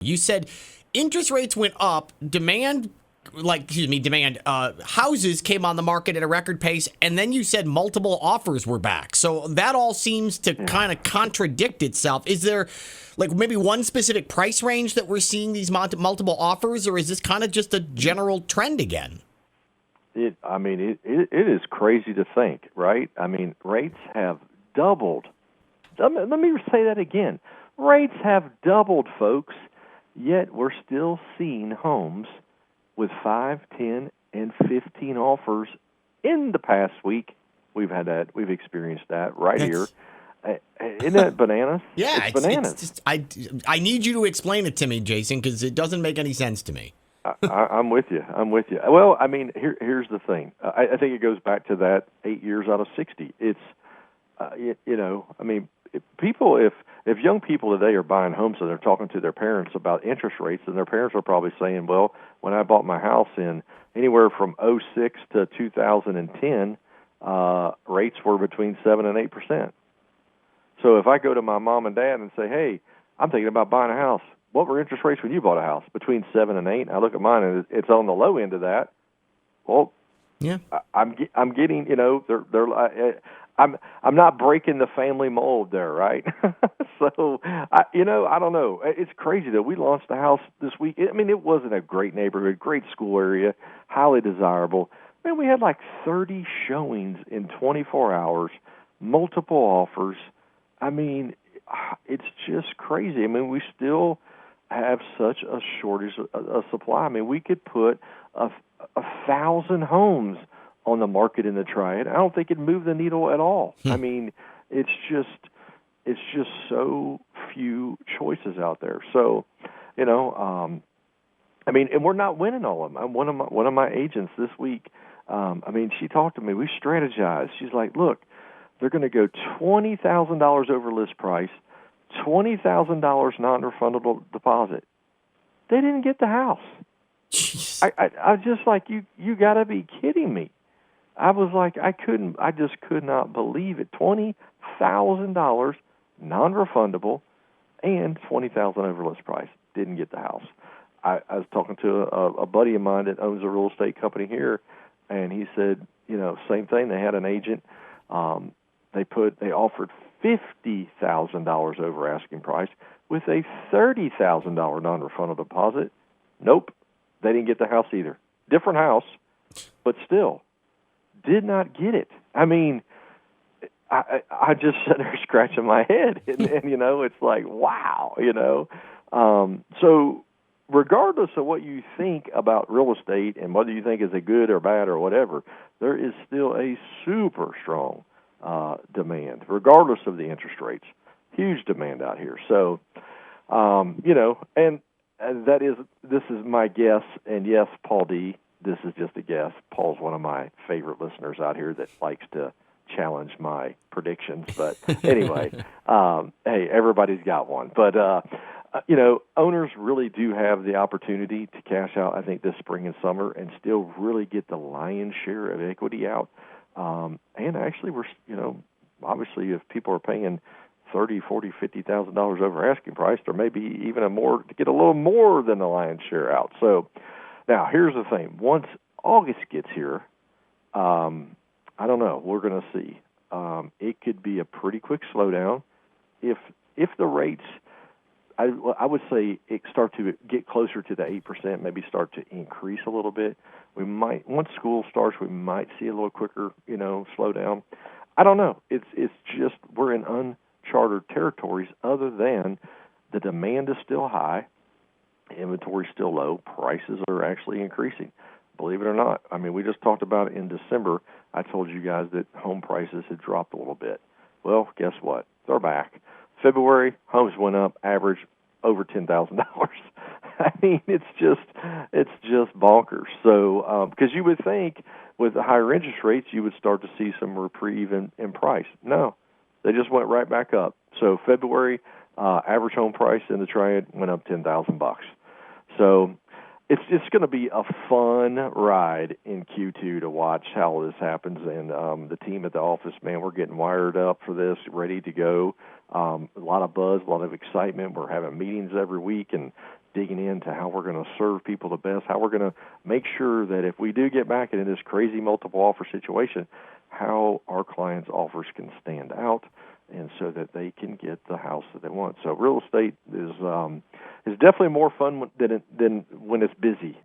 You said interest rates went up, houses came on the market at a record pace, and then you said multiple offers were back. So that all seems to kind of contradict itself. Is there like maybe one specific price range that we're seeing these multiple offers, or is this kind of just a general trend again? It is crazy to think, right? I mean, rates have doubled. Let me say that again. Rates have doubled, folks, yet we're still seeing homes with 5, 10, and 15 offers in the past week. We've had that. We've experienced that here. Isn't that bananas? Yeah, it's bananas. It's just, I need you to explain it to me, Jason, because it doesn't make any sense to me. I'm with you. Well, I mean, here's the thing. I think it goes back to that 8 years out of 60. It's, I mean, if young people today are buying homes and they're talking to their parents about interest rates, then their parents are probably saying, well, when I bought my house in anywhere from '06 to 2010, rates were between 7 and 8%. So if I go to my mom and dad and say, hey, I'm thinking about buying a house, what were interest rates when you bought a house? Between 7 and 8. I look at mine and it's on the low end of that. Well, yeah, I'm getting, I'm not breaking the family mold there, right? So I don't know. It's crazy that we launched the house this week. I mean, it wasn't a great neighborhood, great school area, highly desirable. I mean, we had like 30 showings in 24 hours, multiple offers. I mean, it's just crazy. I mean, we still have such a shortage of supply. I mean, we could put a 1,000 homes on the market in the Triad. I don't think it'd move the needle at all. I mean, it's just so few choices out there. So, I mean, and we're not winning all of them. One of my agents this week, I mean, she talked to me. We strategized. She's like, look, they're going to go $20,000 over list price, $20,000 non-refundable deposit. They didn't get the house. I was just like, you got to be kidding me. I was like, I just could not believe it. $20,000 non-refundable and $20,000 over list price. Didn't get the house. I was talking to a buddy of mine that owns a real estate company here, and he said, same thing. They had an agent. They offered $50,000 over asking price with a $30,000 non-refundable deposit. Nope, they didn't get the house either. Different house, but still did not get it. I mean, I just sat there scratching my head, and it's like, wow, So regardless of what you think about real estate and whether you think is a good or bad or whatever, there is still a super strong demand, regardless of the interest rates. Huge demand out here. So, and this is my guess, and yes, Paul D., this is just a guess. Paul's one of my favorite listeners out here that likes to challenge my predictions. But anyway, hey, everybody's got one. But, owners really do have the opportunity to cash out, I think, this spring and summer and still really get the lion's share of equity out. And actually, obviously, if people are paying $30,000, $40,000, $50,000 over asking price, there may be even to get a little more than the lion's share out. So now here's the thing: once August gets here, I don't know. We're going to see. It could be a pretty quick slowdown if the rates. I would say it start to get closer to the 8%, maybe start to increase a little bit. We might, once school starts, we might see a little quicker, slowdown. I don't know. It's just we're in uncharted territories. Other than the demand is still high, inventory is still low, prices are actually increasing. Believe it or not. I mean, we just talked about it in December. I told you guys that home prices had dropped a little bit. Well, guess what? They're back. February, homes went up, average over $10,000. I mean, it's just bonkers. So, because you would think with the higher interest rates, you would start to see some reprieve in price. No, they just went right back up. So February, average home price in the Triad went up $10,000. So it's going to be a fun ride in Q2 to watch how this happens. And the team at the office, man, we're getting wired up for this, ready to go. A lot of buzz, a lot of excitement. We're having meetings every week and digging into how we're going to serve people the best, how we're going to make sure that if we do get back into this crazy multiple offer situation, how our clients' offers can stand out, and so that they can get the house that they want. So real estate is definitely more fun than when it's busy.